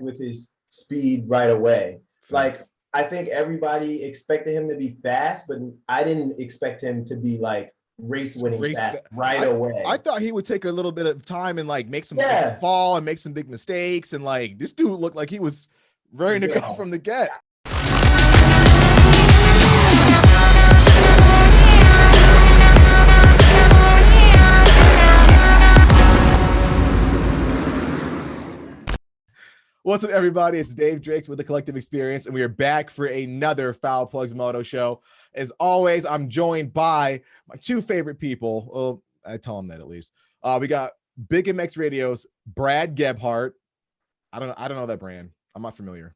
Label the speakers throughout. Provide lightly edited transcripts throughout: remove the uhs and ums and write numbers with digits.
Speaker 1: with his speed right away.
Speaker 2: Facts.
Speaker 1: Like, I think everybody expected him to be fast, but I didn't expect him to be like race winning fast right away.
Speaker 2: I thought he would take a little bit of time and like make some
Speaker 1: Yeah.
Speaker 2: fall and make some big mistakes. And like this dude looked like he was ready to go from the get. What's up, everybody? It's Dave Drakes with the Collective Experience, and we are back for another Foul Plugs Moto show. As always, I'm joined by my two favorite people. Well, I tell them that at least. We got BigMX Radio's Brad Gebhardt. I don't know that brand. I'm not familiar.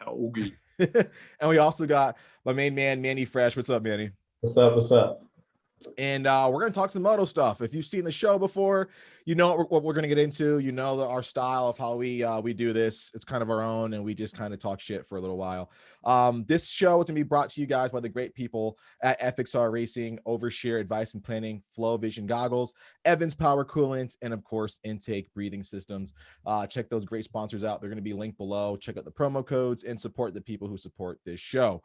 Speaker 3: Oogie.
Speaker 2: And we also got my main man, Manny Fresh. What's up, Manny?
Speaker 1: What's up? What's up?
Speaker 2: And we're going to talk some moto stuff. If you've seen the show before, you know what we're going to get into. You know our style of how we do this. It's kind of our own, and we just kind of talk shit for a little while. This show is going to be brought to you guys by the great people at FXR Racing, Overshare Advice and Planning, Flow Vision Goggles, Evans Power Coolant, and of course, Intake Breathing Systems. Check those great sponsors out. They're going to be linked below. Check out the promo codes and support the people who support this show.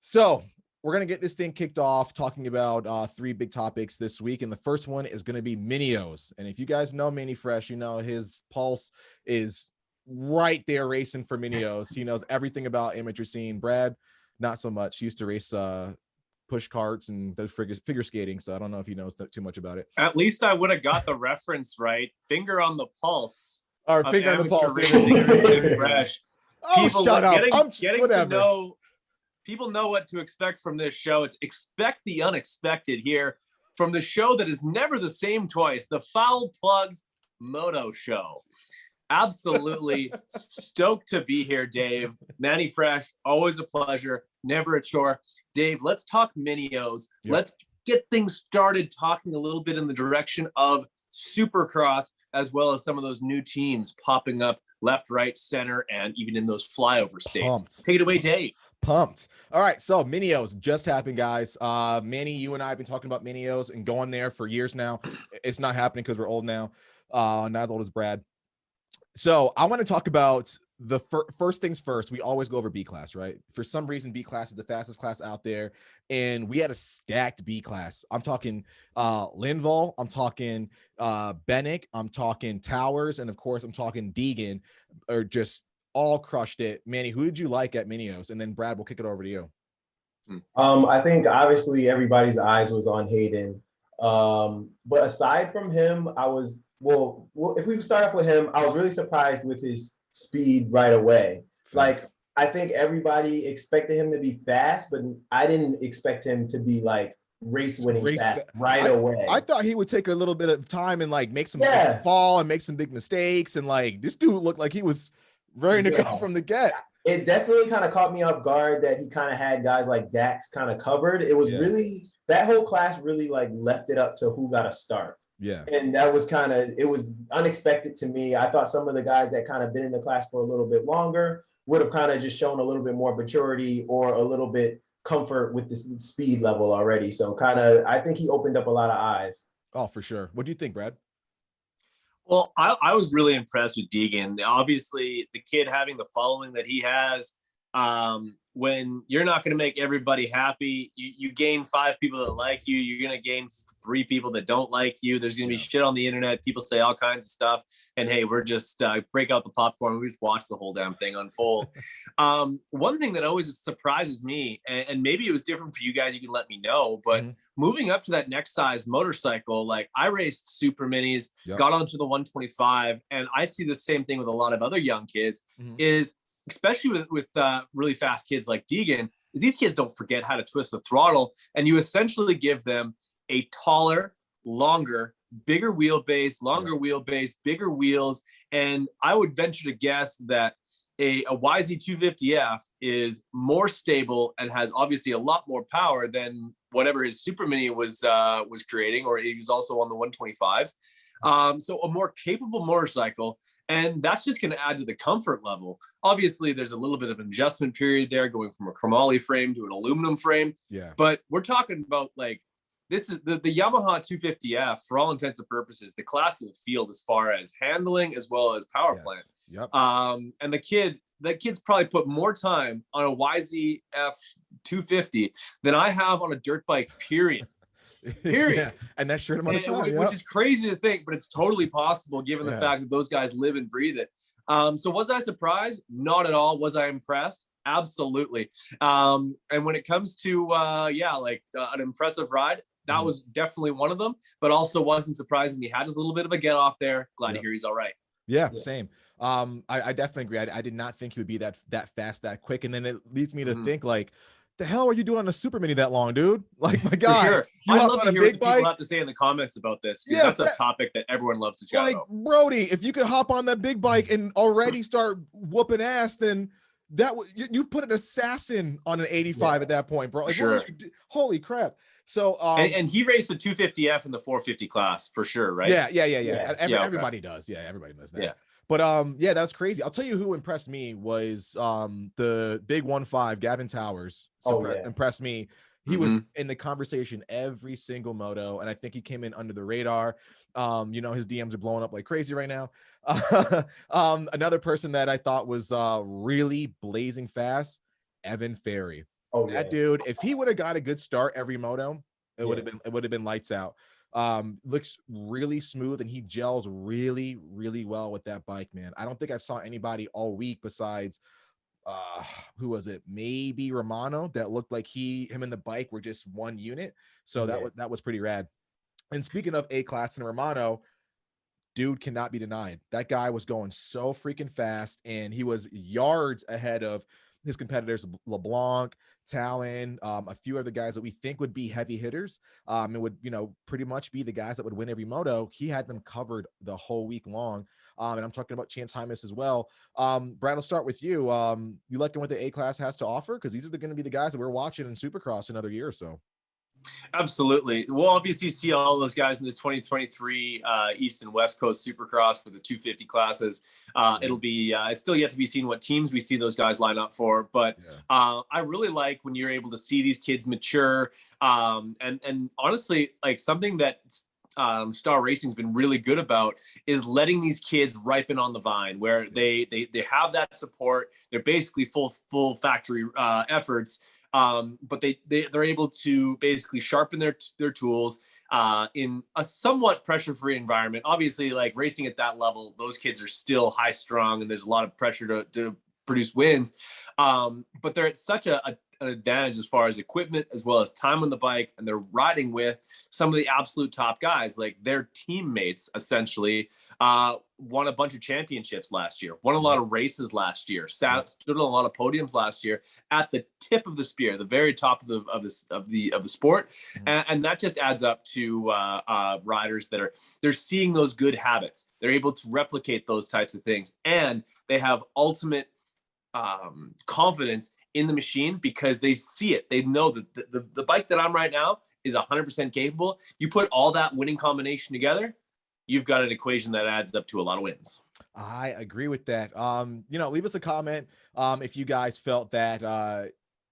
Speaker 2: So we're going to get this thing kicked off talking about three big topics this week. And the first one is going to be Minios. And if you guys know Manny Fresh, you know his pulse is right there racing for Minios. He knows everything about amateur scene. Brad, not so much. He used to race push carts and does figure skating. So I don't know if he knows too much about it.
Speaker 3: At least I would have got the reference right. Finger on the pulse.
Speaker 2: Or finger on the pulse.
Speaker 3: Racing Fresh.
Speaker 2: Oh, shut up.
Speaker 3: Getting to know. People know what to expect from this show. It's expect the unexpected here from the show that is never the same twice, the Foul Plugs Moto Show. Absolutely stoked to be here, Dave. Manny Fresh, always a pleasure, never a chore. Dave, let's talk Minios.
Speaker 2: Yep.
Speaker 3: Let's get things started talking a little bit in the direction of Supercross, as well as some of those new teams popping up left, right, center, and even in those flyover states.
Speaker 2: Pumped.
Speaker 3: Take it away, Dave.
Speaker 2: Pumped. All right, so Minios just happened, guys. Manny, you and I have been talking about Minios and going there for years now. It's not happening because we're old now. Not as old as Brad. So I want to talk about the first things first. We always go over B class, right? For some reason, B class is the fastest class out there, and we had a stacked B class. I'm talking Linval, I'm talking Bennick, I'm talking Towers, and of course, I'm talking Deegan, or just all crushed it. Manny, who did you like at Minios? And then Brad, we'll kick it over to you.
Speaker 1: I think obviously everybody's eyes was on Hayden. But aside from him, I was well, if we start off with him, I was really surprised with his speed right away. Like, I think everybody expected him to be fast, but I didn't expect him to be like race winning fast right away.
Speaker 2: I thought he would take a little bit of time and like make some fall and make some big mistakes. And like this dude looked like he was ready to go from the get.
Speaker 1: It definitely kind of caught me off guard that he kind of had guys like Dax kind of covered. It was really, that whole class really like left it up to who got a start.
Speaker 2: Yeah.
Speaker 1: And that was kind of, it was unexpected to me. I thought some of the guys that kind of been in the class for a little bit longer would have kind of just shown a little bit more maturity or a little bit comfort with the speed level already. So kind of, I think he opened up a lot of eyes.
Speaker 2: Oh, for sure. What do you think, Brad?
Speaker 3: Well, I was really impressed with Deegan. Obviously, the kid having the following that he has, when you're not going to make everybody happy, you gain 5 people that like you, you're going to gain 3 people that don't like you. There's going to be shit on the internet. People say all kinds of stuff. And hey, we're just break out the popcorn. We just watch the whole damn thing unfold. One thing that always surprises me, and maybe it was different for you guys, you can let me know, but moving up to that next size motorcycle, like I raced super minis, got onto the 125, and I see the same thing with a lot of other young kids is, especially with really fast kids like Deegan, is these kids don't forget how to twist the throttle, and you essentially give them a taller, longer, bigger wheelbase, longer wheelbase, bigger wheels. And I would venture to guess that a YZ250F is more stable and has obviously a lot more power than whatever his Super Mini was creating, or he was also on the 125s. So a more capable motorcycle, and that's just going to add to the comfort level. Obviously, there's a little bit of an adjustment period there, going from a chromoly frame to an aluminum frame.
Speaker 2: Yeah.
Speaker 3: But we're talking about like this is the Yamaha 250F, for all intents and purposes, the class of the field as far as handling as well as power plant.
Speaker 2: Yep.
Speaker 3: And that kid's probably put more time on a YZF 250 than I have on a dirt bike, period.
Speaker 2: Yeah. And that's short amount of time,
Speaker 3: which is crazy to think, but it's totally possible given the fact that those guys live and breathe it. So was I surprised? Not at all. Was I impressed? Absolutely. And when it comes to an impressive ride, that was definitely one of them, but also wasn't surprising. He had his little bit of a get off there. Glad to hear he's all right.
Speaker 2: Yeah, same. I definitely agree. I did not think he would be that fast, that quick. And then it leads me to think, like, the hell are you doing on a super mini that long, dude? Like, my God.
Speaker 3: For sure. I'd love to hear what people have to say in the comments about this, because that's a topic that everyone loves to chat about.
Speaker 2: Brody, if you could hop on that big bike and already start whooping ass, then that you put an assassin on an 85 at that point, bro. Like,
Speaker 3: sure.
Speaker 2: Holy crap. So
Speaker 3: and he raced the 250F in the 450 class for sure, right?
Speaker 2: Yeah. Everybody does. Yeah, everybody does that. Yeah. But that's crazy. I'll tell you who impressed me was the big 1.5 Gavin Towers. Impressed me. He was in the conversation every single moto, and I think he came in under the radar. His DMs are blowing up like crazy right now. Another person that I thought was really blazing fast, Evan Ferry. That dude, if he would have got a good start every moto, it would have been lights out. Looks really smooth, and he gels really, really well with that bike, man. I don't think I saw anybody all week besides who was it? Maybe Romano, that looked like him and the bike were just one unit. So that was pretty rad. And speaking of A class and Romano, dude cannot be denied. That guy was going so freaking fast, and he was yards ahead of his competitors, LeBlanc, Talon, a few other guys that we think would be heavy hitters. It would, pretty much be the guys that would win every moto. He had them covered the whole week long. And I'm talking about Chance Hymas as well. Brad, I'll start with you. You liking what the A class has to offer? Because these are going to be the guys that we're watching in Supercross another year or so.
Speaker 3: Absolutely. We'll obviously see all those guys in the 2023 East and West Coast Supercross for the 250 classes. It'll be it's still yet to be seen what teams we see those guys line up for, but I really like when you're able to see these kids mature. And honestly, like, something that Star Racing's been really good about is letting these kids ripen on the vine, where they have that support. They're basically full factory efforts. But they're able to basically sharpen their tools in a somewhat pressure-free environment. Obviously, like, racing at that level, those kids are still high strung, and there's a lot of pressure to produce wins. But they're at such an advantage as far as equipment as well as time on the bike, and they're riding with some of the absolute top guys. Like, their teammates essentially won a bunch of championships last year, won a lot of races last year, stood on a lot of podiums last year at the tip of the spear, the very top of the sport. And that just adds up to riders that they're seeing those good habits. They're able to replicate those types of things, and they have ultimate confidence in the machine because they see it. They know that the bike that I'm right now is 100% capable. You put all that winning combination together, you've got an equation that adds up to a lot of wins.
Speaker 2: I agree with that. Leave us a comment if you guys felt that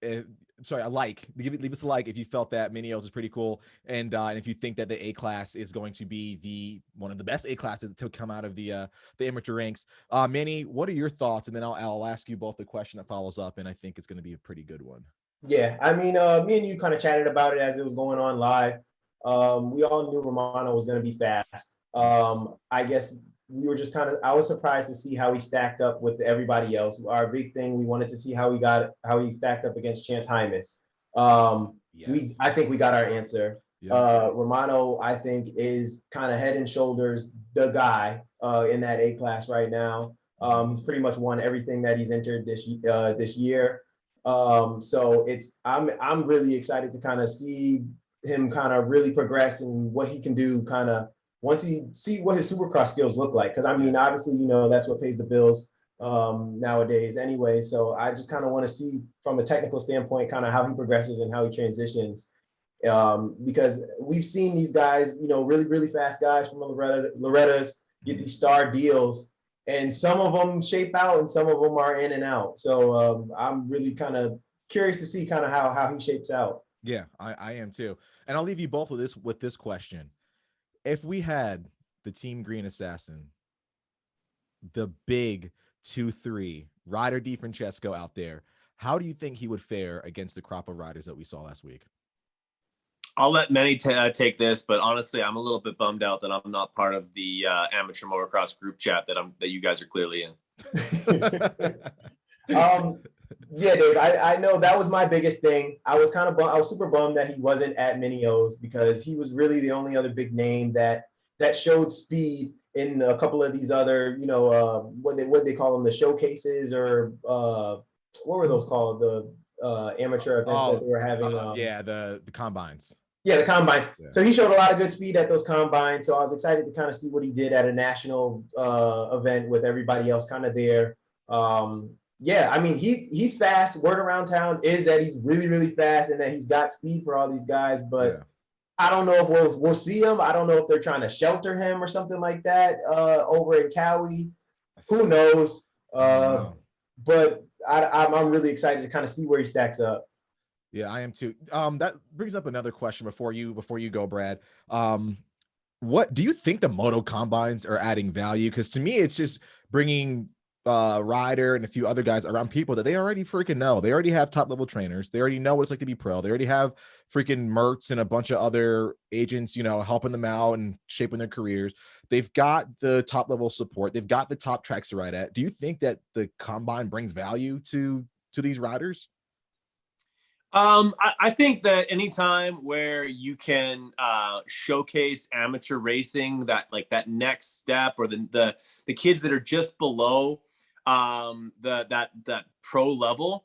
Speaker 2: leave us a like if you felt that Minios is pretty cool, and if you think that the A class is going to be one of the best A classes to come out of the amateur ranks. Manny, what are your thoughts? And then I'll ask you both the question that follows up, and I think it's going to be a pretty good one.
Speaker 1: Yeah, I mean, me and you kind of chatted about it as it was going on live. We all knew Romano was going to be fast. I guess we were just I was surprised to see how he stacked up with everybody else. Our big thing, we wanted to see how he stacked up against Chance Hymas. I think we got our answer. Romano, I think, is kind of head and shoulders the guy in that A class right now. He's pretty much won everything that he's entered this year. So I'm really excited to kind of see him kind of really progress and what he can do kind of once he see what his Supercross skills look like. Because I mean, obviously, that's what pays the bills nowadays anyway. So I just kind of want to see from a technical standpoint kind of how he progresses and how he transitions. Because we've seen these guys, really, really fast guys from Loretta's get these star deals, and some of them shape out and some of them are in and out. So I'm really kind of curious to see kind of how he shapes out.
Speaker 2: Yeah, I am too. And I'll leave you both with this question. If we had the Team Green Assassin, the big 2-3 Ryder DiFrancesco out there, how do you think he would fare against the crop of riders that we saw last week?
Speaker 3: I'll let Manny take this, but honestly, I'm a little bit bummed out that I'm not part of the amateur motocross group chat that you guys are clearly in.
Speaker 1: Yeah, Dave, I know that was my biggest thing. I was super bummed that he wasn't at Mini O's, because he was really the only other big name that showed speed in a couple of these other, what they call them, the showcases, or what were those called? The amateur events that they were having.
Speaker 2: The combines.
Speaker 1: Yeah, the combines.
Speaker 2: Yeah.
Speaker 1: So he showed a lot of good speed at those combines. So I was excited to kind of see what he did at a national event with everybody else kind of there. Yeah, I mean, he's fast. Word around town is that he's really, really fast and that he's got speed for all these guys. But I don't know if we'll see him. I don't know if they're trying to shelter him or something like that over in Cowie. Who knows? But I'm really excited to kind of see where he stacks up.
Speaker 2: Yeah, I am too. That brings up another question before you go, Brad. What do you think the Moto Combines are adding value? Because to me, it's just bringing Ryder and a few other guys around people that they already freaking know. They already have top level trainers. They already know what it's like to be pro. They already have freaking Mertz and a bunch of other agents, helping them out and shaping their careers. They've got the top level support. They've got the top tracks to ride at. Do you think that the combine brings value to these riders?
Speaker 3: I think that anytime where you can showcase amateur racing, that next step, or the kids that are just below that pro level,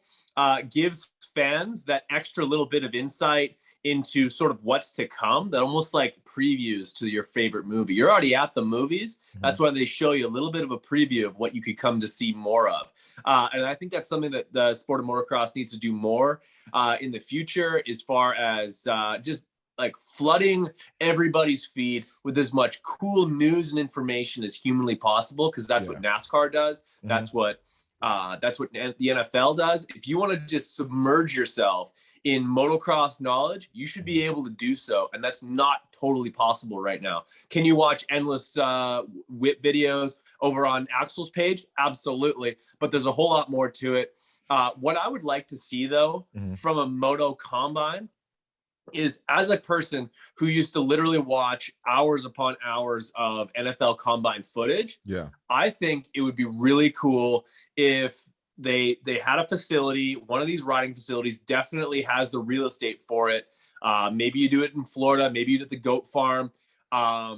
Speaker 3: gives fans that extra little bit of insight into sort of what's to come, that almost like previews to your favorite movie. You're already at the movies. That's why they show you a little bit of a preview of what you could come to see more of. And I think that's something that the sport of motocross needs to do more in the future, as far as just like flooding everybody's feed with as much cool news and information as humanly possible, because that's what NASCAR does. That's what the NFL does. If you want to just submerge yourself in motocross knowledge, you should be able to do so. And that's not totally possible right now. Can you watch endless whip videos over on Axel's page? Absolutely. But there's a whole lot more to it. What I would like to see, though, from a Moto Combine is, as a person who used to literally watch hours upon hours of NFL Combine footage, I think it would be really cool if they had a facility. One of these riding facilities definitely has the real estate for it. Maybe you do it in Florida, maybe you do it at the goat farm. I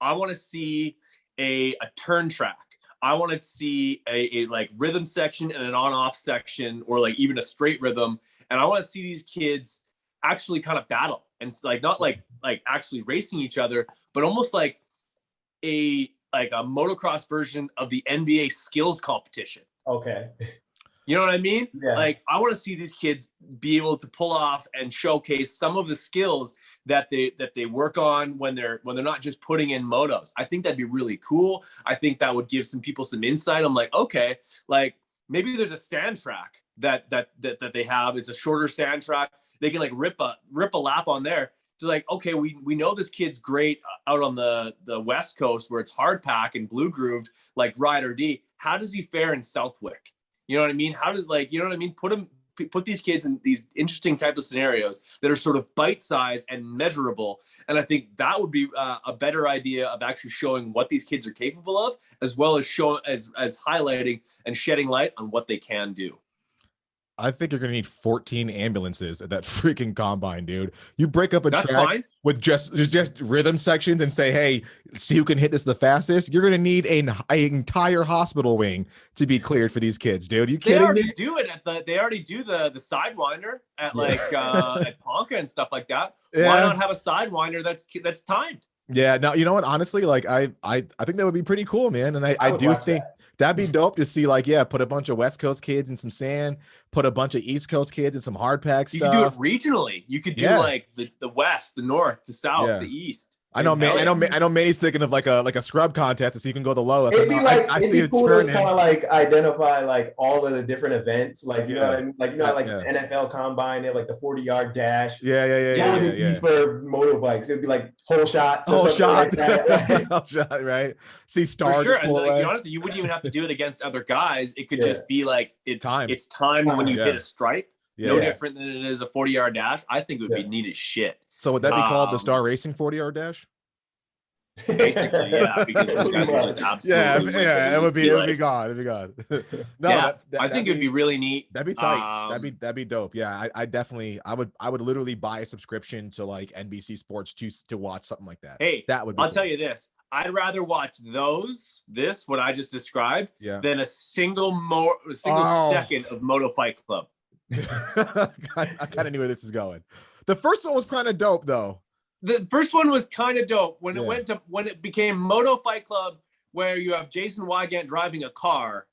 Speaker 3: want to see a turn track. I want to see a like rhythm section and an on-off section, or like even a straight rhythm. And I want to see these kids actually kind of battle, and like not like actually racing each other, but almost like a motocross version of the NBA skills competition.
Speaker 1: Okay.
Speaker 3: You know what I mean?
Speaker 1: Yeah.
Speaker 3: Like, I want to see these kids be able to pull off and showcase some of the skills that they work on when they're not just putting in motos. I think that'd be really cool. I think that would give some people some insight. I'm like, okay, like maybe there's a stand track that they have. It's a shorter stand track. They can like rip a lap on there. So like, okay, we know this kid's great out on the West Coast where it's hard pack and blue grooved like Ryder D. How does he fare in Southwick? You know what I mean? How does put these kids in these interesting types of scenarios that are sort of bite-sized and measurable. And I think that would be a better idea of actually showing what these kids are capable of, as well as as highlighting and shedding light on what they can do.
Speaker 2: I think you're going to need 14 ambulances at that freaking combine, dude. You break up a
Speaker 3: That's
Speaker 2: track
Speaker 3: fine.
Speaker 2: with just rhythm sections and say, hey, see who can hit this the fastest. You're going to need an entire hospital wing to be cleared for these kids, dude. You kidding me?
Speaker 3: They already do the sidewinder at at Ponca and stuff like that.
Speaker 2: Yeah.
Speaker 3: Why not have a sidewinder that's timed?
Speaker 2: Yeah, no, you know what? Honestly, like I think that would be pretty cool, man. And I do think that'd be dope to see, like, put a bunch of West Coast kids in some sand, put a bunch of East Coast kids in some hard pack stuff.
Speaker 3: You could do it regionally. You could do like the West, the North, the South, the East.
Speaker 2: I know, man. I know. Manny's thinking of like a scrub contest to see who can go the lowest.
Speaker 1: It'd be like
Speaker 2: I
Speaker 1: it'd
Speaker 2: see
Speaker 1: be
Speaker 2: it
Speaker 1: cool
Speaker 2: turning.
Speaker 1: to kind of like identify like all of the different events, like you know what I mean, like like
Speaker 2: yeah.
Speaker 1: NFL Combine, they have like the 40-yard dash.
Speaker 2: Yeah.
Speaker 1: What would it be for motorbikes? It'd be like whole shots,
Speaker 2: whole shot,
Speaker 1: like that, right?
Speaker 2: whole shot, right? See stars.
Speaker 3: For sure, and like, honestly, you wouldn't even have to do it against other guys. It could just be like it's time when you hit a stripe. No different than it is a 40-yard dash. I think it would be neat as shit.
Speaker 2: So would that be called the Star Racing 40-yard dash?
Speaker 3: Basically, yeah, because those guys would just absolutely
Speaker 2: it would be gone. It'd be gone. No,
Speaker 3: yeah, I think it'd be really neat.
Speaker 2: That'd be tight. That'd be dope. Yeah, I definitely I would literally buy a subscription to like NBC Sports to watch something like that.
Speaker 3: Hey,
Speaker 2: that would be
Speaker 3: I'll tell you this. I'd rather watch what I just described than a single second of Moto Fight Club.
Speaker 2: I kind of knew where this is going. The first one was kind of dope though.
Speaker 3: The first one was kind of dope when it became Moto Fight Club, where you have Jason Wygant driving a car.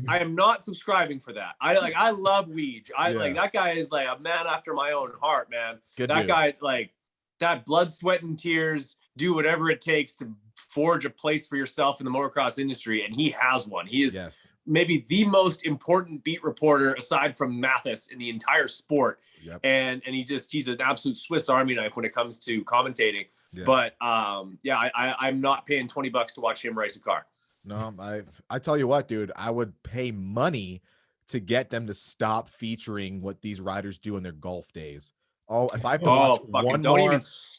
Speaker 3: I am not subscribing for that. I love Weege. Like that guy is like a man after my own heart, man. That guy, like that blood, sweat, and tears, do whatever it takes to forge a place for yourself in the motocross industry, and he has one. He is maybe the most important beat reporter aside from Mathis in the entire sport. And he's an absolute Swiss Army knife when it comes to commentating. But I'm not paying $20 to watch him race a car.
Speaker 2: No, I tell you what, dude, I would pay money to get them to stop featuring what these riders do in their golf days. Oh, if I have to watch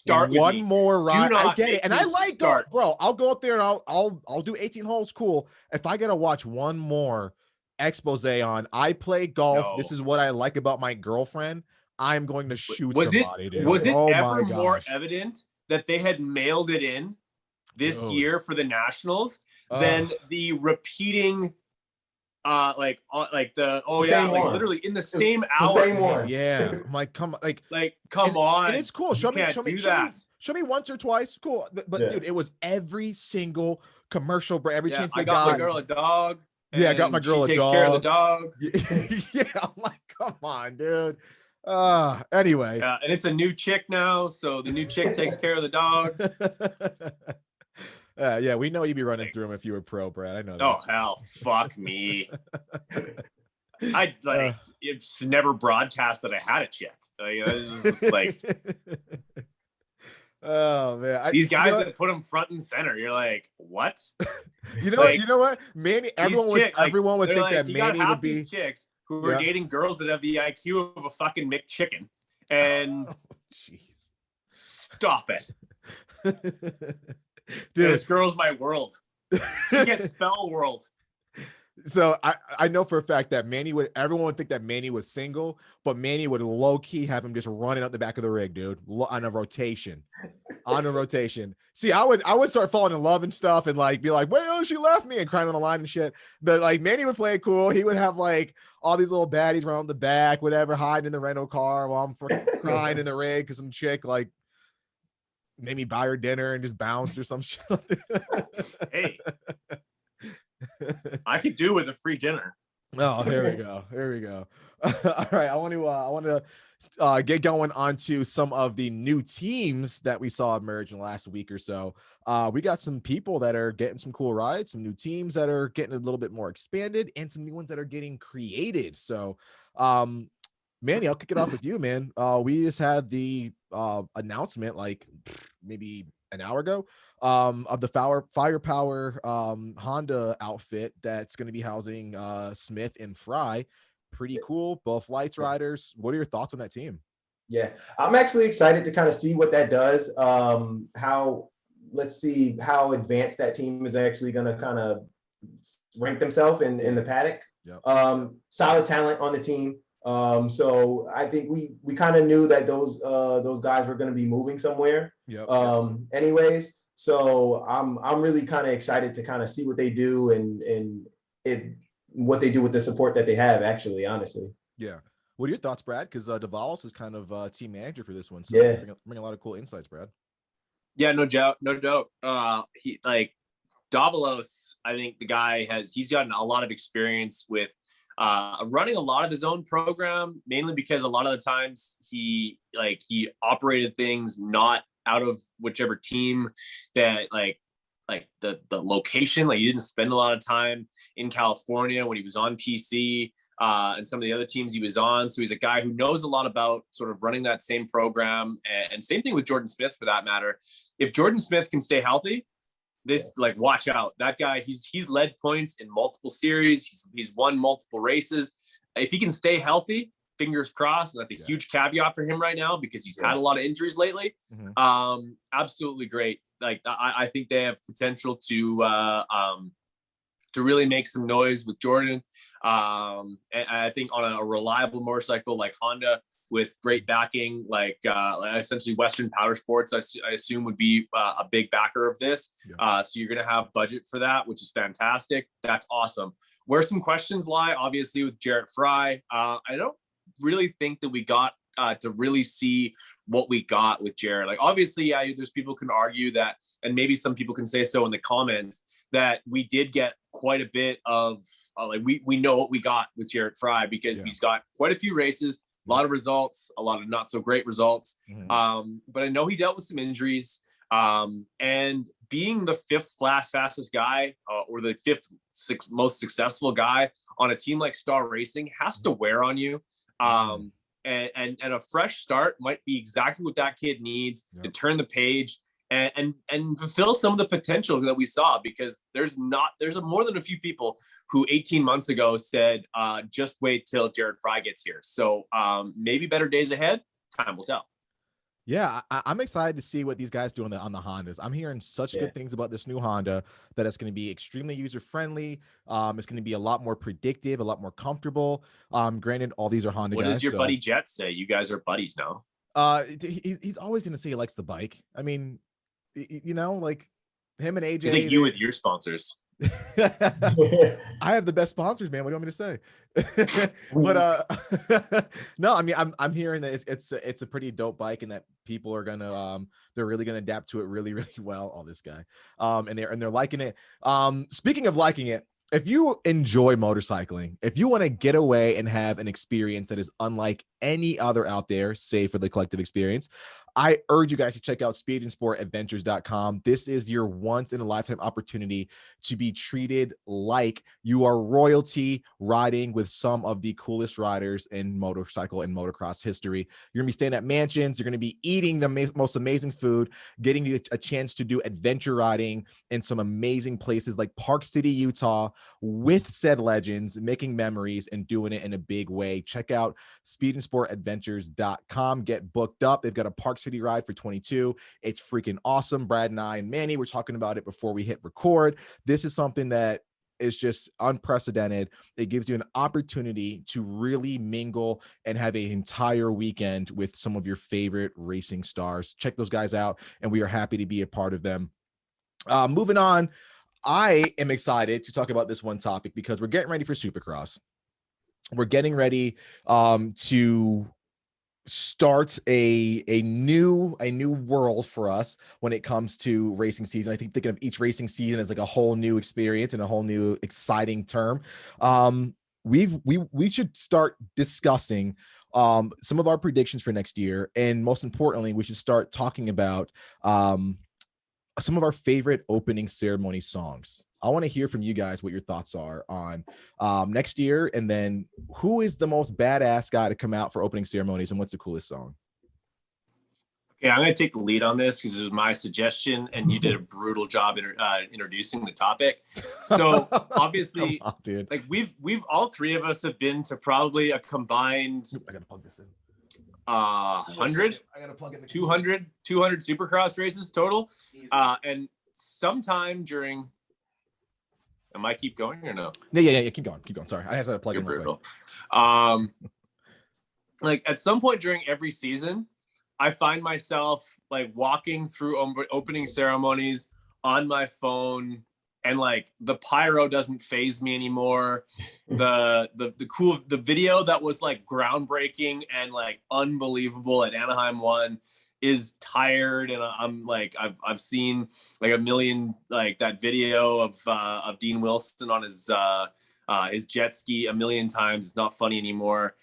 Speaker 2: one more ride, I get it. And I like golf, bro. I'll go up there and I'll do 18 holes. Cool. If I gotta watch one more expose on I play golf, this is what I like about my girlfriend, I'm going to shoot somebody, dude.
Speaker 3: Was it ever more evident that they had mailed it in this year for the Nationals than the repeating literally in the same hour.
Speaker 1: Same one.
Speaker 2: Yeah. I'm like, come
Speaker 3: on.
Speaker 2: And it's cool. Show me once or twice. Cool. But dude, it was every single commercial, every chance I got
Speaker 3: my girl a dog.
Speaker 2: Yeah, I got my girl a dog.
Speaker 3: Takes care of the dog.
Speaker 2: Yeah, I'm like, come on, dude. Anyway.
Speaker 3: Yeah, and it's a new chick now, so the new chick takes care of the dog.
Speaker 2: Yeah, we know you'd be running through them if you were pro, Brad. I know that.
Speaker 3: Oh hell, fuck me. It's never broadcast that I had a chick.
Speaker 2: Oh man,
Speaker 3: these guys that put them front and center, you're like, what?
Speaker 2: You know what, Manny? Everyone would think that Manny would be
Speaker 3: these chicks who are dating girls that have the IQ of a fucking McChicken, and stop it, dude. This girl's my world. You can't spell world.
Speaker 2: So I know for a fact that everyone would think that Manny was single, but Manny would low key have him just running out the back of the rig, dude, on a rotation. See, I would start falling in love and stuff and like be like, wait, oh, she left me, and crying on the line and shit. But like Manny would play it cool. He would have like all these little baddies around the back, whatever, hiding in the rental car while I'm crying in the rig because some chick like made me buy her dinner and just bounced or some shit.
Speaker 3: Hey. I could do with a free dinner.
Speaker 2: Oh, here we go. All right, I want to get going onto some of the new teams that we saw emerge in the last week or so. We got some people that are getting some cool rides, some new teams that are getting a little bit more expanded, and some new ones that are getting created. So, Manny, I'll kick it off with you, man. We just had the announcement like maybe an hour ago of the Firepower Honda outfit that's going to be housing Smith and Fry. Pretty cool. Both lights riders. What are your thoughts on that team?
Speaker 1: Yeah, I'm actually excited to kind of see what that does. Let's see how advanced that team is actually going to kind of rank themselves in the paddock. Yep. Solid talent on the team. So I think we kind of knew that those guys were going to be moving somewhere.
Speaker 2: Yep.
Speaker 1: Anyways, so I'm really kind of excited to kind of see what they do and what they do with the support that they have, actually, honestly.
Speaker 2: Yeah. What are your thoughts, Brad? Because Davalos is kind of team manager for this one. So bring a lot of cool insights, Brad.
Speaker 3: Yeah, no doubt. He like Davalos, I think the guy he's gotten a lot of experience with running a lot of his own program, mainly because a lot of the times he operated things not out of whichever team that like the location. Like, he didn't spend a lot of time in California when he was on PC and some of the other teams he was on. So he's a guy who knows a lot about sort of running that same program. And same thing with Jordan Smith, for that matter. If Jordan Smith can stay healthy, like, watch out. That guy, he's led points in multiple series. He's won multiple races. If he can stay healthy, fingers crossed. And that's a huge caveat for him right now because he's had a lot of injuries lately. Absolutely great. Like, I think they have potential to really make some noise with Jordan. And I think on a reliable motorcycle like Honda with great backing, like essentially Western Power Sports, I assume would be a big backer of this. So you're going to have budget for that, which is fantastic. That's awesome. Where some questions lie, obviously, with Jarrett Fry, I don't really think that we got to really see what we got with Jarrett. Like, obviously, there's people can argue that, and maybe some people can say so in the comments, that we did get quite a bit of like we know what we got with Jarrett Fry because he's got quite a few races, a lot of results, a lot of not so great results. But I know he dealt with some injuries. And being the fifth fastest guy or the sixth most successful guy on a team like Star Racing has to wear on you. And a fresh start might be exactly what that kid needs to turn the page and fulfill some of the potential that we saw, because there's more than a few people who 18 months ago said, just wait till Jarrett Fry gets here. So maybe better days ahead. Time will tell.
Speaker 2: Yeah, I'm excited to see what these guys do on the Hondas. I'm hearing such good things about this new Honda that it's going to be extremely user-friendly. It's going to be a lot more predictive, a lot more comfortable. Granted, all these are Honda guys.
Speaker 3: What does your buddy Jet say? You guys are buddies now.
Speaker 2: He's always going to say he likes the bike. I mean, you know, like him and AJ.
Speaker 3: He's like you with your sponsors.
Speaker 2: I have the best sponsors, man. What do you want me to say? But no, I mean, I'm hearing that it's a pretty dope bike, and that people are gonna they're really gonna adapt to it really, really well. All this guy, and they're liking it. Speaking of liking it, if you enjoy motorcycling, if you want to get away and have an experience that is unlike any other out there, save for the collective experience, I urge you guys to check out speedandsportadventures.com. This is your once in a lifetime opportunity to be treated like you are royalty, riding with some of the coolest riders in motorcycle and motocross history. You're gonna be staying at mansions. You're gonna be eating the most amazing food, getting a chance to do adventure riding in some amazing places like Park City, Utah, with said legends, making memories and doing it in a big way. Check out speedandsportadventures.com. Get booked up. They've got a Park City ride for 22. It's freaking awesome. Brad and I and Manny were talking about it before we hit record. This is something that is just unprecedented. It gives you an opportunity to really mingle and have an entire weekend with some of your favorite racing stars. Check those guys out, and we are happy to be a part of them. Moving on, I am excited to talk about this one topic because we're getting ready for Supercross. We're getting ready to start a new world for us when it comes to racing season. I think thinking of each racing season as like a whole new experience and a whole new exciting term. We should start discussing some of our predictions for next year, and most importantly, we should start talking about some of our favorite opening ceremony songs. I want to hear from you guys what your thoughts are on next year, and then who is the most badass guy to come out for opening ceremonies, and what's the coolest song?
Speaker 3: Okay, I'm going to take the lead on this because it was my suggestion, and you did a brutal job introducing the topic. So obviously,
Speaker 2: on, dude.
Speaker 3: Like we've all three of us have been to probably a combined.
Speaker 2: I gotta plug this in.
Speaker 3: 100,
Speaker 2: I gotta plug in the
Speaker 3: 200 Supercross races total, and sometime during. Am I keep going or no?
Speaker 2: Yeah. Keep going. Sorry, I have to plug in real quick.
Speaker 3: Like at some point during every season, I find myself like walking through opening ceremonies on my phone, and like the pyro doesn't faze me anymore. The video that was like groundbreaking and like unbelievable at Anaheim 1 is tired, and I'm like I've seen like a million like that video of Dean Wilson on his jet ski a million times. It's not funny anymore.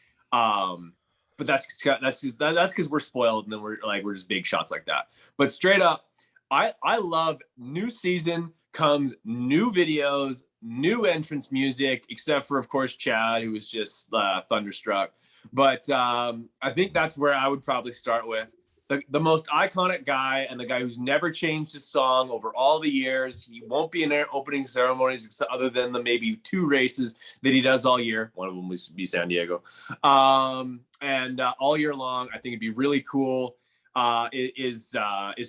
Speaker 3: but that's because we're spoiled, and then we're just big shots like that. But straight up, I love new season comes new videos, new entrance music, except for, of course, Chad, who was just thunderstruck. But I think that's where I would probably start with. The most iconic guy, and the guy who's never changed his song over all the years. He won't be in their opening ceremonies except other than the maybe 2 races that he does all year. One of them will be San Diego. And all year long, I think it'd be really cool. Is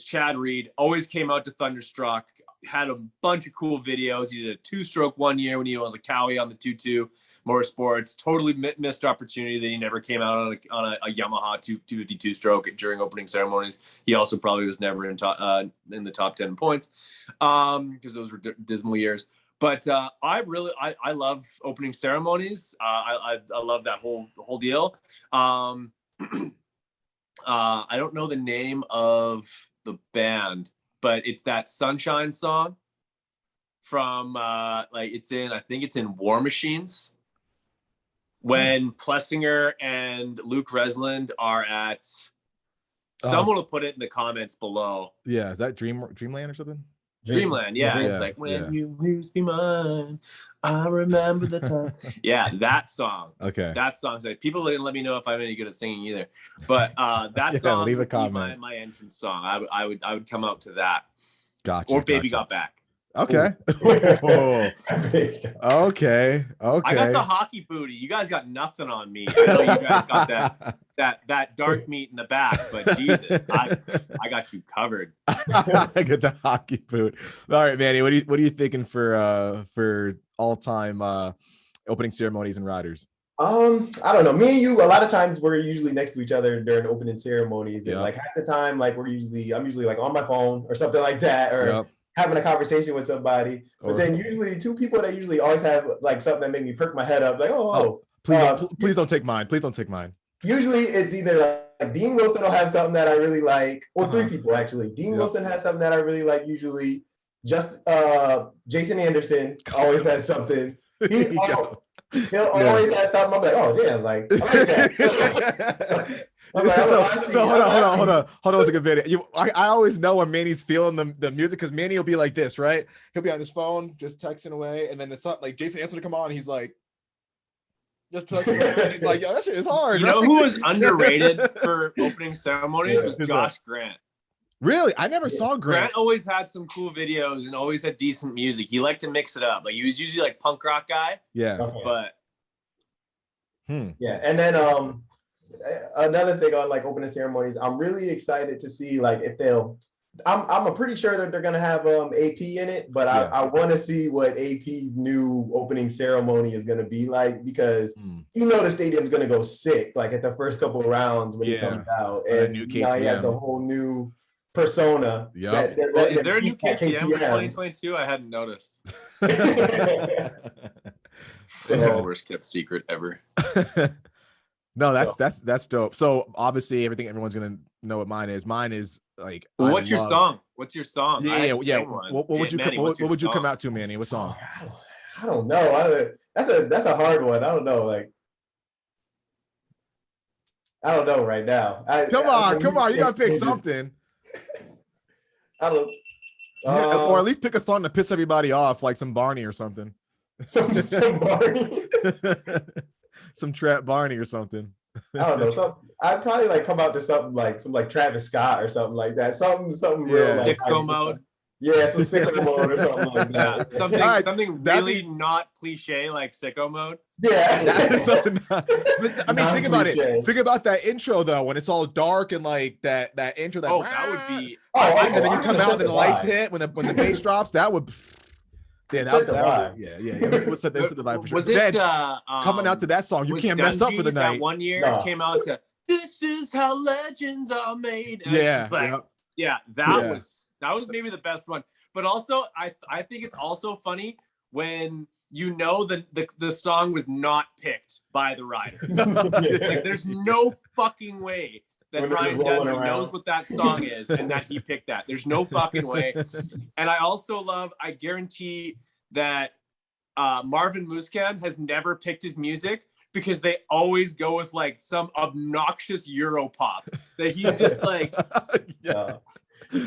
Speaker 3: Chad Reed. Always came out to Thunderstruck. Had a bunch of cool videos. He did a 2-stroke one year when he was a Cowie on the 2-2 Motorsports. Totally missed opportunity that he never came out on a Yamaha 252 stroke during opening ceremonies. He also probably was never in the top 10 points because those were dismal years. But I love opening ceremonies. I love that whole deal. I don't know the name of the band, but it's that Sunshine song from I think it's in War Machines, when Plessinger and Luke Resland are at, someone will put it in the comments below.
Speaker 2: Yeah, is that Dreamland or something?
Speaker 3: Dreamland, yeah. It's like, when you lose me mind, I remember the time. Yeah, that song.
Speaker 2: Okay.
Speaker 3: That song's like, people didn't let me know if I'm any good at singing either. But that song
Speaker 2: leave a
Speaker 3: would
Speaker 2: comment.
Speaker 3: be my entrance song. I would come out to that.
Speaker 2: Gotcha.
Speaker 3: Or Baby Got Back.
Speaker 2: Okay. Okay.
Speaker 3: I got the hockey booty. You guys got nothing on me. I know you guys got that dark meat in the back, but Jesus, I got you covered.
Speaker 2: I get the hockey boot. All right, Manny, what are you thinking for all-time opening ceremonies and riders?
Speaker 1: I don't know. Me and you, a lot of times we're usually next to each other during opening ceremonies, and like half the time, like I'm usually like on my phone or something like that, or having a conversation with somebody. But then usually 2 people that usually always have like something that make me perk my head up, like,
Speaker 2: please don't take mine. Please don't take mine.
Speaker 1: Usually it's either like Dean Wilson will have something that I really like, or 3 people actually. Dean Wilson has something that I really like usually. Just Jason Anderson always has something. He'll always have something. I'm like, oh damn, like I like that.
Speaker 2: So hold on. It's a good video. I always know when Manny's feeling the music, because Manny will be like this, right? He'll be on his phone just texting away, and then the song, like Jason Anderson to come on, he's like just texting away. He's like, yo, that shit is hard.
Speaker 3: You know who was underrated for opening ceremonies was Josh Grant.
Speaker 2: Really? I never saw Grant.
Speaker 3: Grant always had some cool videos and always had decent music. He liked to mix it up. Like, he was usually like punk rock guy.
Speaker 2: Yeah.
Speaker 3: But
Speaker 1: yeah. And then another thing on like opening ceremonies, I'm really excited to see like if I'm pretty sure that they're gonna have AP in it, but I want to see what AP's new opening ceremony is gonna be like, because the stadium's gonna go sick like at the first couple of rounds when he comes out, and
Speaker 2: new
Speaker 1: now he has the whole new persona.
Speaker 3: Is there a new KTM for 2022? I hadn't noticed. Worst kept secret ever.
Speaker 2: No, that's dope. So obviously everyone's gonna know what mine is. Mine is like,
Speaker 3: well, what's your song? What's your song?
Speaker 2: Yeah. What would you come out to, Manny? What song?
Speaker 1: I don't know. That's a hard one. I don't know. Like, I don't know right now.
Speaker 2: Come on, you gotta pick something.
Speaker 1: I don't.
Speaker 2: Or at least pick a song to piss everybody off, like some Barney or something.
Speaker 1: Some Barney.
Speaker 2: Some Trap Barney or something.
Speaker 1: I don't know. I'd probably like come out to something like some like Travis Scott or something like that. Something real. Like,
Speaker 3: Sicko Mode.
Speaker 1: Yeah, some Sicko Mode or something like that.
Speaker 3: Something really not cliche like Sicko Mode.
Speaker 1: Yeah.
Speaker 2: I mean, think about it. Think about that intro though, when it's all dark and like that intro.
Speaker 3: That would be.
Speaker 2: And then you come out and the lights hit when the bass drops. That would. Yeah, What's the vibe for sure?
Speaker 3: Was it
Speaker 2: coming out to that song? You can't mess up for the night.
Speaker 3: That one year came out to "This Is How Legends Are Made." And that was maybe the best one. But also, I think it's also funny when the song was not picked by the rider. Like, there's no fucking way that Ryan Dudley knows what that song is and that he picked that. There's no fucking way. And I guarantee that Marvin Muscan has never picked his music, because they always go with like some obnoxious Euro pop that he's just like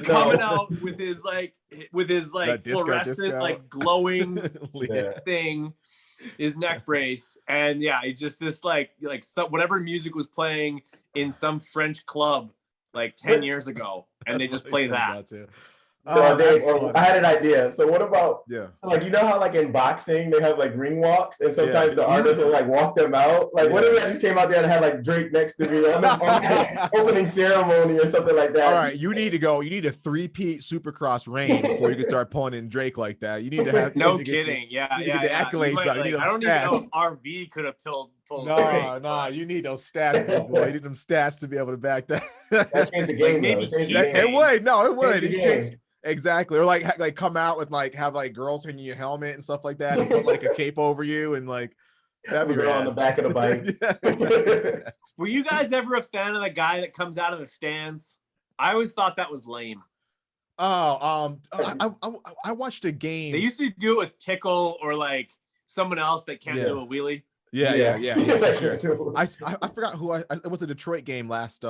Speaker 3: coming out with his like fluorescent like glowing thing, his neck brace, and it's just this like whatever music was playing in some French club like 10 years ago, and they just play that.
Speaker 1: Dave, I had an idea. So what about so like, you know how like in boxing they have like ring walks, and sometimes the artists will like walk them out. Like what if I just came out there and had like Drake next to me on the opening ceremony or something like that?
Speaker 2: All right, you need a 3-peat Supercross reign before you can start pulling in Drake like that. You need to have
Speaker 3: no kidding.
Speaker 2: The accolades.
Speaker 3: Might, like, I don't even know if RV could have pulled
Speaker 2: no, you need those stats, big boy. You need them stats to be able to back that.
Speaker 1: That changed the game.
Speaker 3: Maybe
Speaker 2: it would. Exactly. Or like come out with like have like girls hanging your helmet and stuff like that, and put like a cape over you, and like that'd be
Speaker 1: on the back of the bike.
Speaker 3: Were you guys ever a fan of the guy that comes out of the stands? I always thought that was lame.
Speaker 2: I watched a game.
Speaker 3: They used to do it with Tickle or like someone else that can't do a wheelie.
Speaker 2: Yeah. Sure. I forgot who it was a Detroit game last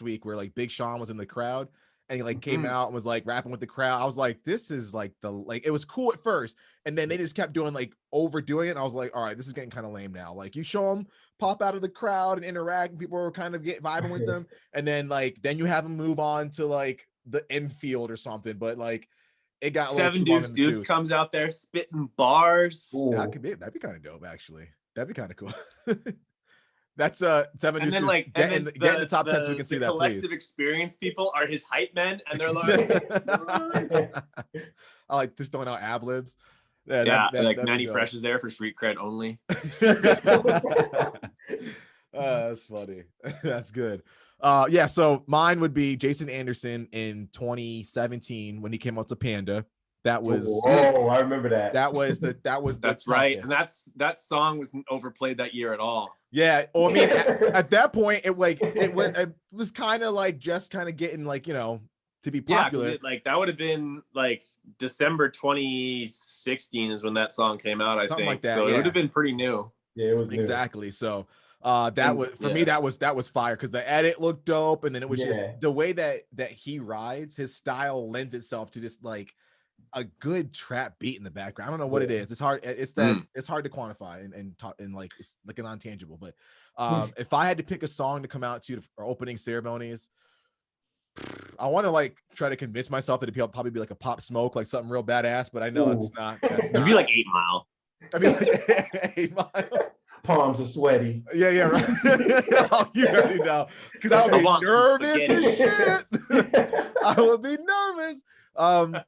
Speaker 2: week where like Big Sean was in the crowd. And he like came out and was like rapping with the crowd. I was like, this is like it was cool at first. And then they just kept doing like overdoing it. And I was like, all right, this is getting kind of lame now. Like you show them pop out of the crowd and interact, and people are kind of vibing with them. And then then you have them move on to like the infield or something. But like it got
Speaker 3: Seven Deuce comes out there spitting bars.
Speaker 2: That'd be kind of dope, actually. That'd be kind of cool. That's 7
Speaker 3: and
Speaker 2: Deuce.
Speaker 3: Then like
Speaker 2: get in the top 10 so we can see that.
Speaker 3: Collective experience people are his hype men, and they're like,
Speaker 2: I like just throwing out ad libs.
Speaker 3: Like Manny Fresh is there for street cred only.
Speaker 2: That's funny. That's good. So mine would be Jason Anderson in 2017 when he came out to Panda. That was
Speaker 1: I remember that.
Speaker 2: That's
Speaker 3: right. And that song wasn't overplayed that year at all.
Speaker 2: Yeah. Well, I mean, at that point, it was kind of like just kind of getting like, to be popular.
Speaker 3: Yeah, that would have been like December 2016 is when that song came out, I think. Like that, so it would have been pretty new.
Speaker 1: Yeah, it was new.
Speaker 2: Exactly. So that was for me, that was fire because the edit looked dope, and then it was just the way that he rides, his style lends itself to just like a good trap beat in the background. I don't know what it is. It's hard. It's hard to quantify and like it's like a non-tangible. But if I had to pick a song to come out to for opening ceremonies, I want to like try to convince myself that it'd probably be like a Pop Smoke, like something real badass. But I know it's not.
Speaker 3: It'd be like 8 Mile.
Speaker 2: I mean, like 8 Mile.
Speaker 1: Palms are sweaty.
Speaker 2: Yeah, right. You already know, because I would be nervous as shit. I would be nervous. I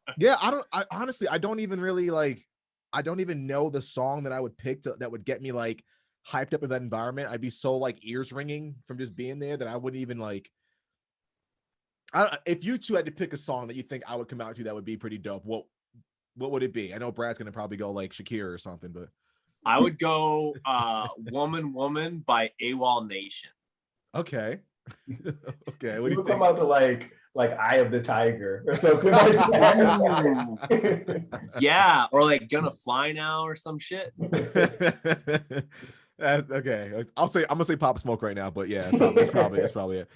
Speaker 2: honestly don't even know the song that I would pick that would get me like hyped up in that environment. I'd be so like ears ringing from just being there that I wouldn't even like. If you two had to pick a song that you think I would come out to that would be pretty dope, what would it be? I know Brad's gonna probably go like Shakira or something, but
Speaker 3: I would go Woman Woman by AWOL Nation.
Speaker 2: Okay. Okay.
Speaker 1: What do you come out to like Eye of the Tiger or something like that?
Speaker 3: Yeah, or like Gonna Fly Now or some shit.
Speaker 2: Okay. I'm gonna say Pop Smoke right now, but yeah, that's probably it.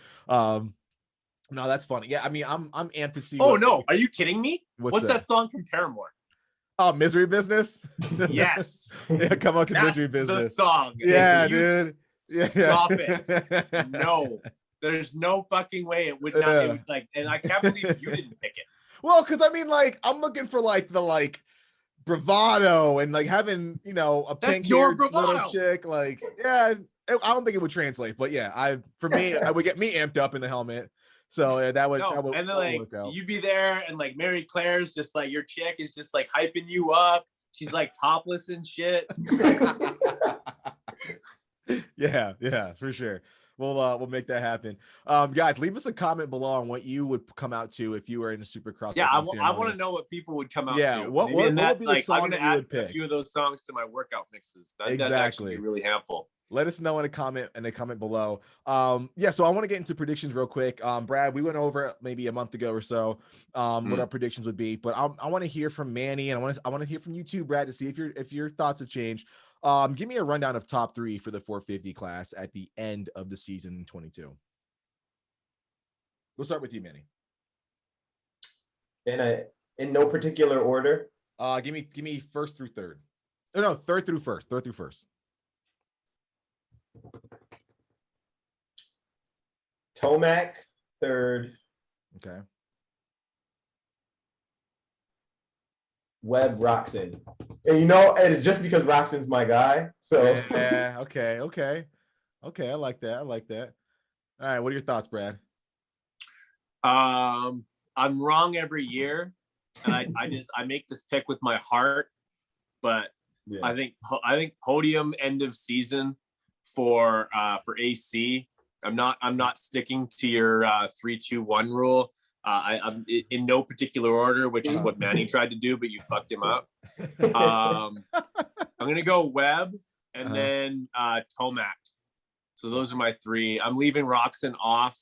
Speaker 2: No, that's funny. Yeah, I mean, I'm amped to see.
Speaker 3: Oh no, are you kidding me? What's that song from Paramore?
Speaker 2: Oh, Misery Business.
Speaker 3: Yes.
Speaker 2: Yeah, come on, Misery Business.
Speaker 3: The song.
Speaker 2: Yeah, dude.
Speaker 3: Stop it. No, there's no fucking way it would not. It would, like, and I can't believe you didn't pick it.
Speaker 2: Well, because I mean, like, I'm looking for like the bravado and like having a pink-haired little chick. Like, yeah, I don't think it would translate, but yeah, I would get me amped up in the helmet. So yeah, that would
Speaker 3: and then like you'd be there and like Mary Claire's just like your chick is just like hyping you up. She's like topless and shit.
Speaker 2: Yeah, for sure. We'll make that happen. Guys, leave us a comment below on what you would come out to if you were in a Supercross.
Speaker 3: Yeah, I want to know what people would come out to.
Speaker 2: Yeah, what would be the song
Speaker 3: I'm gonna
Speaker 2: that you
Speaker 3: add
Speaker 2: would pick?
Speaker 3: a few of those songs to my workout mixes. That'd actually be really helpful.
Speaker 2: Let us know in a comment below. So I want to get into predictions real quick. Brad, we went over maybe a month ago or so what our predictions would be, but I want to hear from Manny, and I want to hear from you too, Brad, to see if your thoughts have changed. Give me a rundown of top 3 for the 450 class at the end of the season 22. We'll start with you, Manny.
Speaker 1: In no particular order.
Speaker 2: Give me first through third. Oh, no, third through first. Third through first.
Speaker 1: Tomac, third.
Speaker 2: Okay.
Speaker 1: Webb, Roxon. And and it's just because Roxon's my guy. So
Speaker 2: yeah, okay. I like that. All right, what are your thoughts, Brad?
Speaker 3: I'm wrong every year, and I make this pick with my heart, but yeah. I think podium end of season for AC. I'm not sticking to your 3-2-1 rule. I'm in no particular order, which is what Manny tried to do, but you fucked him up. I'm gonna go Webb and then Tomac. So those are my 3. I'm leaving Roxon off.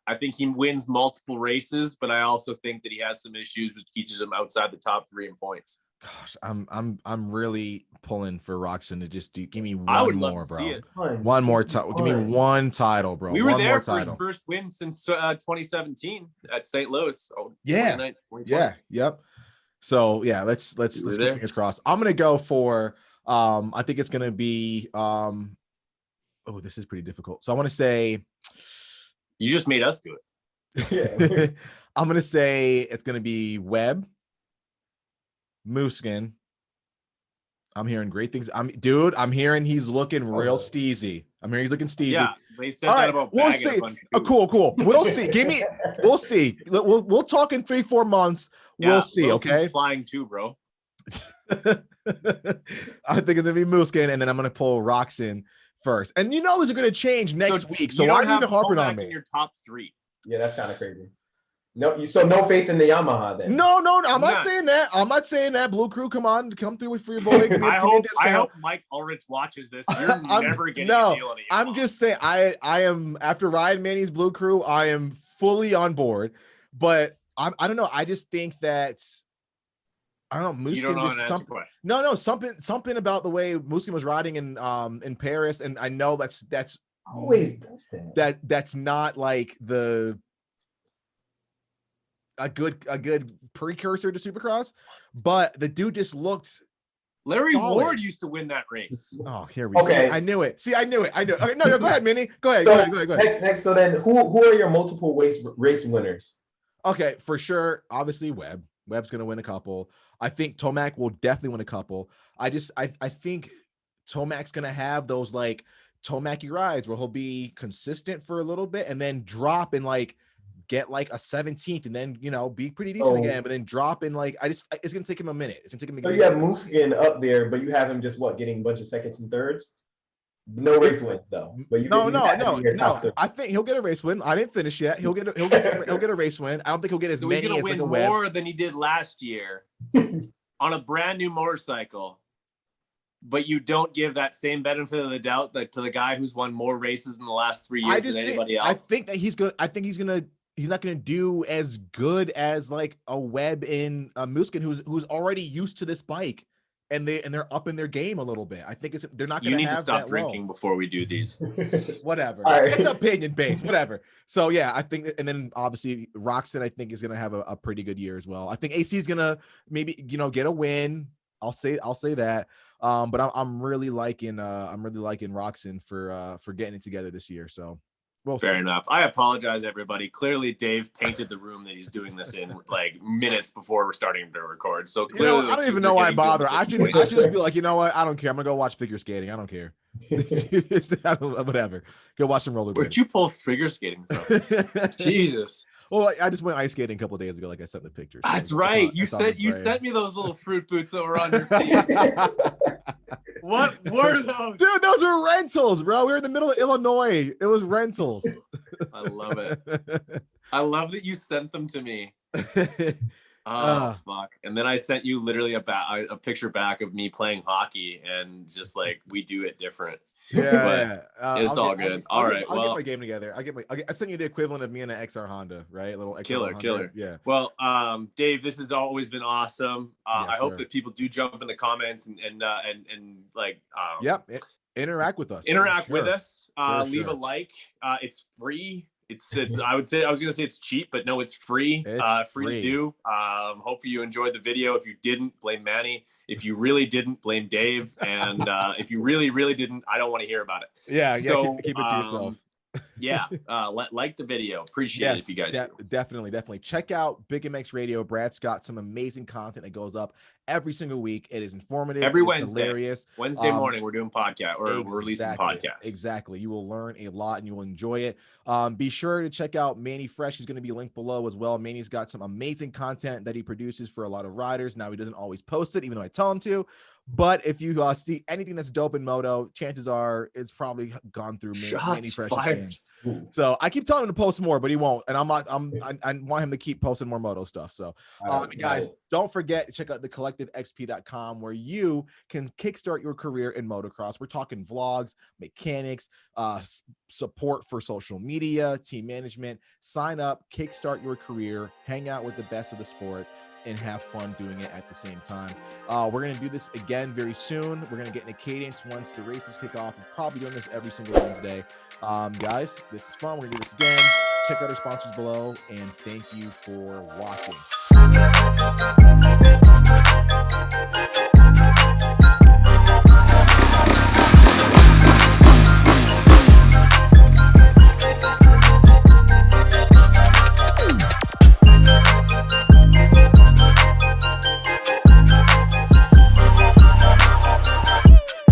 Speaker 3: I think he wins multiple races, but I also think that he has some issues which keeps him outside the top 3 in points.
Speaker 2: Gosh, I'm really pulling for Roxon to just give me one
Speaker 3: I would
Speaker 2: more,
Speaker 3: love to
Speaker 2: bro.
Speaker 3: see it.
Speaker 2: One more time. Give me one title, bro.
Speaker 3: We were there for his first win since 2017 at St. Louis. Oh,
Speaker 2: yeah. Yeah. Yep. So yeah, let's keep fingers crossed. I'm gonna go for I think it's gonna be oh, this is pretty difficult. So I want to say
Speaker 3: you just made us do it.
Speaker 1: Yeah.
Speaker 2: I'm gonna say it's gonna be Webb, Mooskin. I'm hearing great things. I'm hearing he's looking real steezy. I'm hearing he's looking steezy.
Speaker 3: Yeah, they said that about
Speaker 2: we'll see. Cool. We'll see. We'll see. We'll talk in 3-4 months. Yeah, we'll see.
Speaker 3: Wilson's
Speaker 2: okay.
Speaker 3: Flying too, bro.
Speaker 2: I think it's gonna be Mooskin, and then I'm gonna pull Roxon first. And these are gonna change next week. So why are you even harping on me?
Speaker 3: In your top 3.
Speaker 1: Yeah, that's kind of crazy. No, so no faith in the Yamaha then.
Speaker 2: No, I'm not saying that. I'm not saying that. Blue Crew, come through for your boy.
Speaker 3: I hope Mike Ulrich watches this. You're never getting a deal on it.
Speaker 2: I'm just saying I am after riding Manny's Blue Crew, I am fully on board. But I don't know. I just think that I don't know. Mooskin just something. Something about the way Mooskin was riding in Paris, and I know that's
Speaker 1: always does that.
Speaker 2: That's not like a good precursor to Supercross, but the dude just looked.
Speaker 3: Larry Ward used to win that race.
Speaker 2: Oh, here we go. I knew it. I knew it. Okay, no, go ahead, Manny. Go ahead.
Speaker 1: So
Speaker 2: go ahead.
Speaker 1: Next. So then, who are your multiple race winners?
Speaker 2: Okay, for sure. Obviously, Webb. Webb's gonna win a couple. I think Tomac will definitely win a couple. I think Tomac's gonna have those like Tomac-y rides where he'll be consistent for a little bit and then drop and like get like a 17th and then be pretty decent again, but then drop in like it's gonna take him a minute. It's gonna take him a minute.
Speaker 1: So you have Mooskin up there, but you have him just getting a bunch of seconds and thirds. No race wins though. But no.
Speaker 2: I think he'll get a race win. I didn't finish yet. He'll get a race win. I don't think he'll get as many.
Speaker 3: He's gonna win more than he did last year on a brand new motorcycle. But you don't give that same benefit of the doubt to the guy who's won more races in the last 3 years than anybody else.
Speaker 2: I think that he's not going to do as good as like a Webb in Mooskin, who's already used to this bike, and they're up in their game a little bit. I think they're not going to.
Speaker 3: You need to stop drinking before we do these.
Speaker 2: Whatever, right. It's opinion based. Whatever. So yeah, I think, and then obviously Roxon, I think is going to have a pretty good year as well. I think AC is going to maybe get a win. I'll say that. But I'm really liking Roxon for getting it together this year. So.
Speaker 3: Fair enough. I apologize, everybody. Clearly, Dave painted the room that he's doing this in like minutes before we're starting to record. So clearly,
Speaker 2: I don't even know why I bother. I should just be like, you know what? I don't care. I'm gonna go watch figure skating. I don't care. Whatever. Go watch some rollerblading.
Speaker 3: Where'd you pull figure skating from? Jesus.
Speaker 2: Well, I just went ice skating a couple of days ago. Like I sent the pictures.
Speaker 3: That's right. You sent me those little fruit boots that were on your feet. What were those?
Speaker 2: Dude, those were rentals, bro. We were in the middle of Illinois. It was rentals.
Speaker 3: I love it. I love that you sent them to me. Fuck. And then I sent you literally a picture back of me playing hockey and just like, we do it different.
Speaker 2: Yeah.
Speaker 3: It's all good. All right.
Speaker 2: I'll get my game together. I send you the equivalent of me and an XR Honda, right? Little XR
Speaker 3: Killer.
Speaker 2: Yeah.
Speaker 3: Well, Dave, this has always been awesome.
Speaker 2: Yes,
Speaker 3: I hope
Speaker 2: sir.
Speaker 3: that people do jump in the comments and like,
Speaker 2: interact with us.
Speaker 3: Interact with us.
Speaker 2: For
Speaker 3: Leave a
Speaker 2: sure.
Speaker 3: like. It's free. It's I was gonna say it's cheap, but no, it's free.
Speaker 2: It's
Speaker 3: free to do. Hopefully you enjoyed the video. If you didn't, blame Manny. If you really didn't, blame Dave. And if you really, really didn't, I don't want to hear about it.
Speaker 2: Yeah,
Speaker 3: So,
Speaker 2: keep it to yourself.
Speaker 3: Like the video. Appreciate it if you guys do.
Speaker 2: Definitely check out BigMX Radio. Brad's got some amazing content that goes up every single week. It is informative.
Speaker 3: Every
Speaker 2: it's
Speaker 3: Wednesday.
Speaker 2: Hilarious.
Speaker 3: Wednesday morning we're doing podcast or we're releasing podcasts.
Speaker 2: Exactly. You will learn a lot and you will enjoy it. Be sure to check out Manny Fresh. He's going to be linked below as well. Manny's got some amazing content that he produces for a lot of riders. Now he doesn't always post it, even though I tell him to. But if you see anything that's dope in moto, chances are it's probably gone through Manny Fresh's hands. So I keep telling him to post more, but he won't. And I want him to keep posting more moto stuff. So guys, don't forget to check out thecollectivexp.com where you can kickstart your career in motocross. We're talking vlogs, mechanics, support for social media, team management. Sign up, kickstart your career, hang out with the best of the sport, and have fun doing it at the same time. We're going to do this again very soon. We're going to get in a cadence once the races kick off. We're probably doing this every single Wednesday. Guys, this is fun. We're going to do this again. Check out our sponsors below, and thank you for watching.